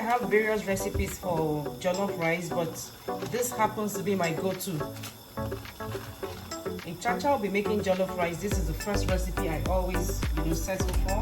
have various recipes for jollof rice, but this happens to be my go-to. In Chacha, I'll be making jollof rice. This is the first recipe I always, settle for.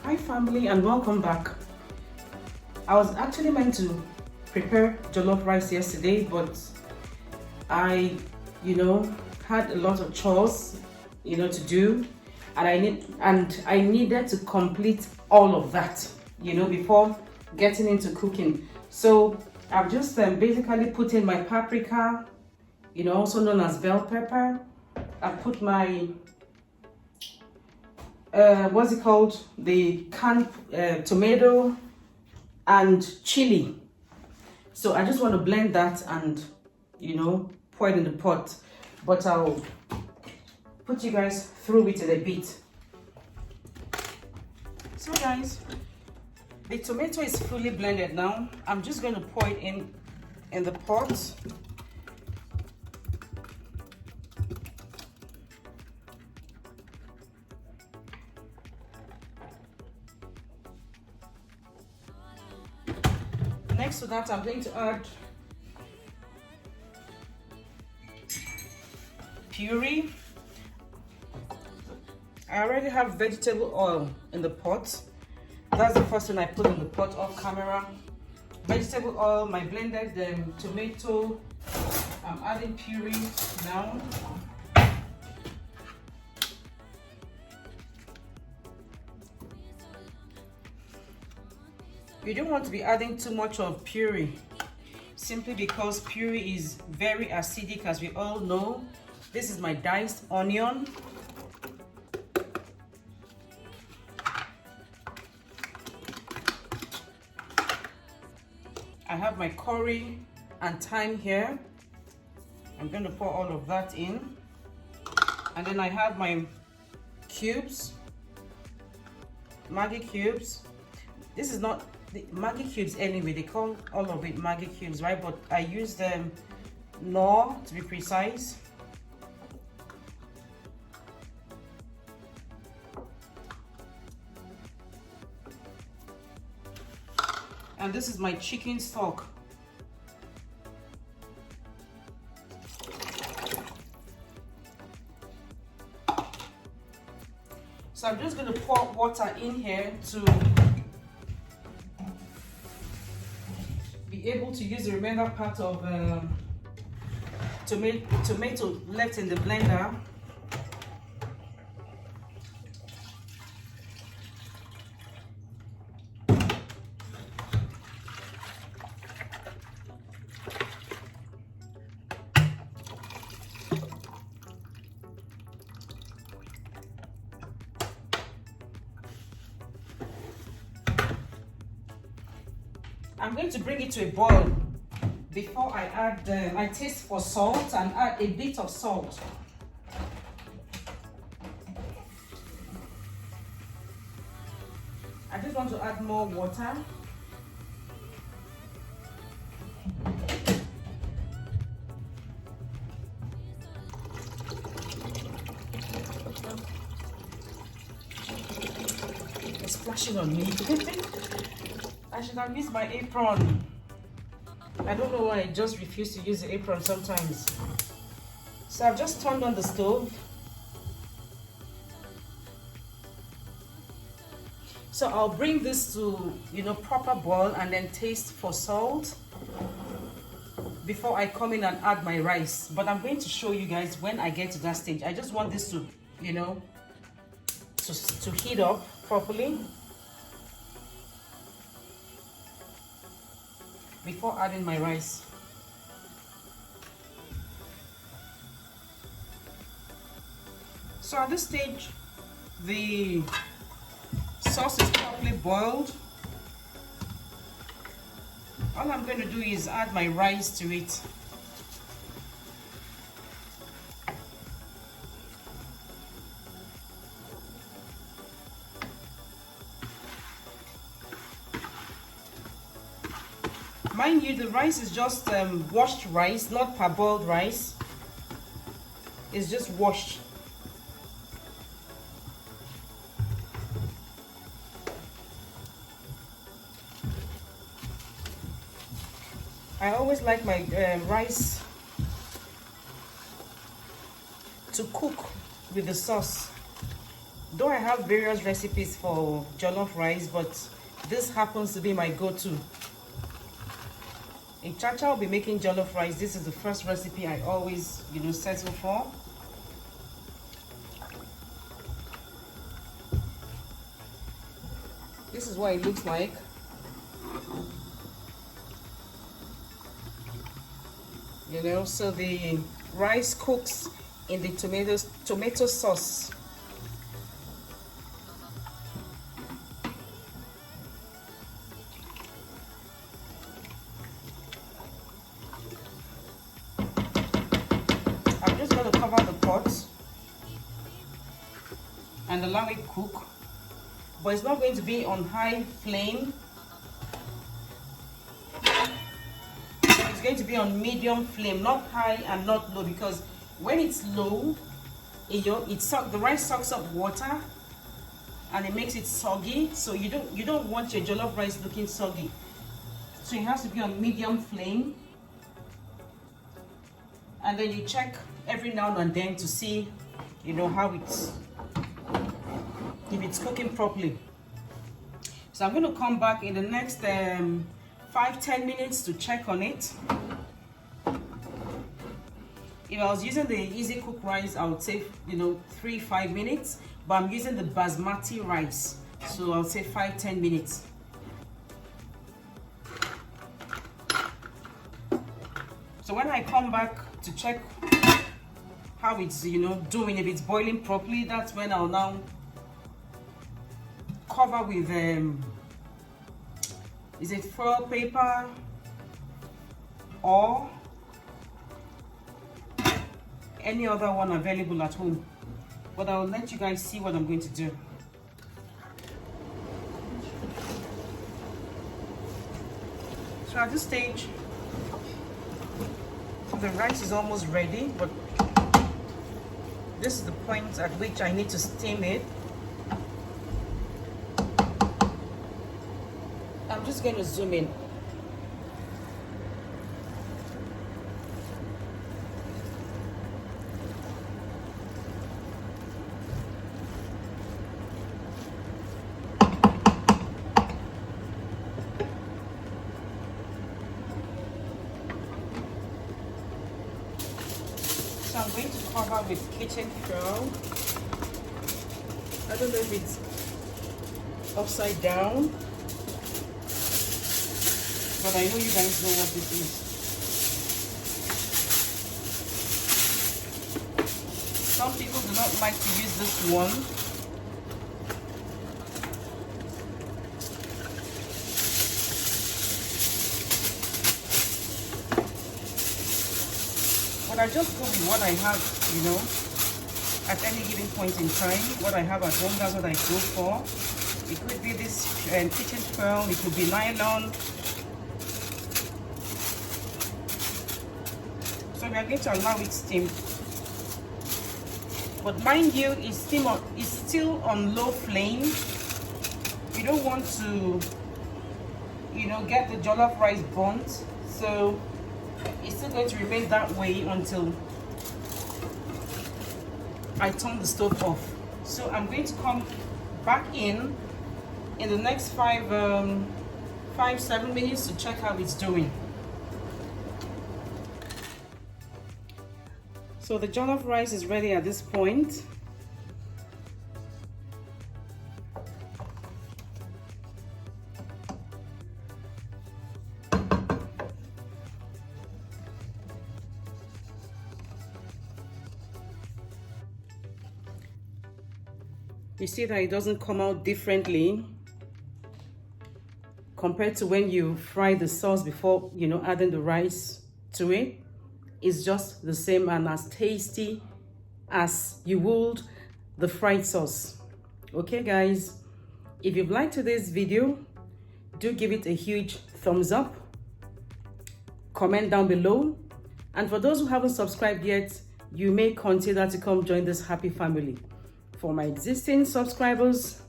Hi family, and welcome back. I was actually meant to prepare jollof rice yesterday, but I had a lot of chores to do, and I needed to complete all of that before getting into cooking. So I've just basically put in my paprika, also known as bell pepper. I've put my what's it called, the canned tomato and chili. So I just want to blend that and pour it in the pot, but I'll put you guys through it in a bit. So guys, the tomato is fully blended now. I'm just going to pour it in the pot. Next to that, I'm going to add puree. I already have vegetable oil in the pot. That's the first thing I put in the pot off camera. Vegetable oil, my blended tomato. I'm adding puree now. You don't want to be adding too much of puree, simply because puree is very acidic, as we all know. This is my diced onion. I have my curry and thyme here. I'm going to pour all of that in. And then I have my cubes, Maggi cubes. This is not the Maggi cubes anyway, they call all of it Maggi cubes, right? But I use them Knorr to be precise. And this is my chicken stock. So I'm just going to pour water in here to be able to use the remainder part of tomato left in the blender. I'm going to bring it to a boil before I add I taste for salt and add a bit of salt. I just want to add more water. splashing on me. I should have used my apron. I don't know why I just refuse to use the apron sometimes. So I've just turned on the stove. So I'll bring this to, proper boil and then taste for salt before I come in and add my rice. But I'm going to show you guys when I get to that stage. I just want this to, to heat up properly before adding my rice. So at this stage, the sauce is properly boiled. All I'm going to do is add my rice to it. Mind you, the rice is just washed rice, not parboiled rice. It's just washed. I always like my rice to cook with the sauce. Though I have various recipes for jollof rice, but this happens to be my go-to. In Chacha, I'll be making jollof rice. This is the first recipe I always, settle for. This is what it looks like. So the rice cooks in the tomato sauce. I'm just going to cover the pot and allow it cook, but it's not going to be on high flame. It's going to be on medium flame, not high and not low, because when it's low, the rice sucks up water and it makes it soggy. So you don't want your jollof rice looking soggy. So it has to be on medium flame, and then you check every now and then to see, how if it's cooking properly. So I'm going to come back in the next 5-10 minutes to check on it. If I was using the easy cook rice, I would say 3-5 minutes, but I'm using the basmati rice, so I'll say 5-10 minutes. So when I come back to check how it's doing, if it's boiling properly, that's when I'll now cover with is it foil paper or any other one available at home, but I'll let you guys see what I'm going to do. So at this stage, the rice is almost ready, but this is the point at which I need to steam it. I'm just going to zoom in. So I'm going to cover with kitchen foil. I don't know if it's upside down, but I know you guys know what this is. Some people do not like to use this one. But I just go with what I have, at any given point in time. What I have at home, that's what I go for. It could be this kitchen foil, it could be nylon. So we are going to allow it steam. But mind you, it's still on low flame. you don't want to, you know, get the jollof rice burnt. So it's still going to remain that way until I turn the stove off. So I'm going to come back in the next 5-7 minutes to check how it's doing. So the jollof rice is ready at this point. You see that it doesn't come out differently compared to when you fry the sauce before, you know, adding the rice to it. It's just the same and as tasty as you would the fried sauce. Okay guys, if you've liked today's video, do give it a huge thumbs up, comment down below, and for those who haven't subscribed yet, you may consider to come join this happy family. For my existing subscribers,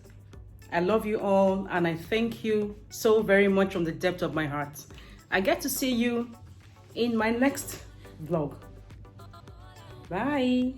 I love you all and I thank you so very much from the depth of my heart. I get to see you in my next vlog. Bye.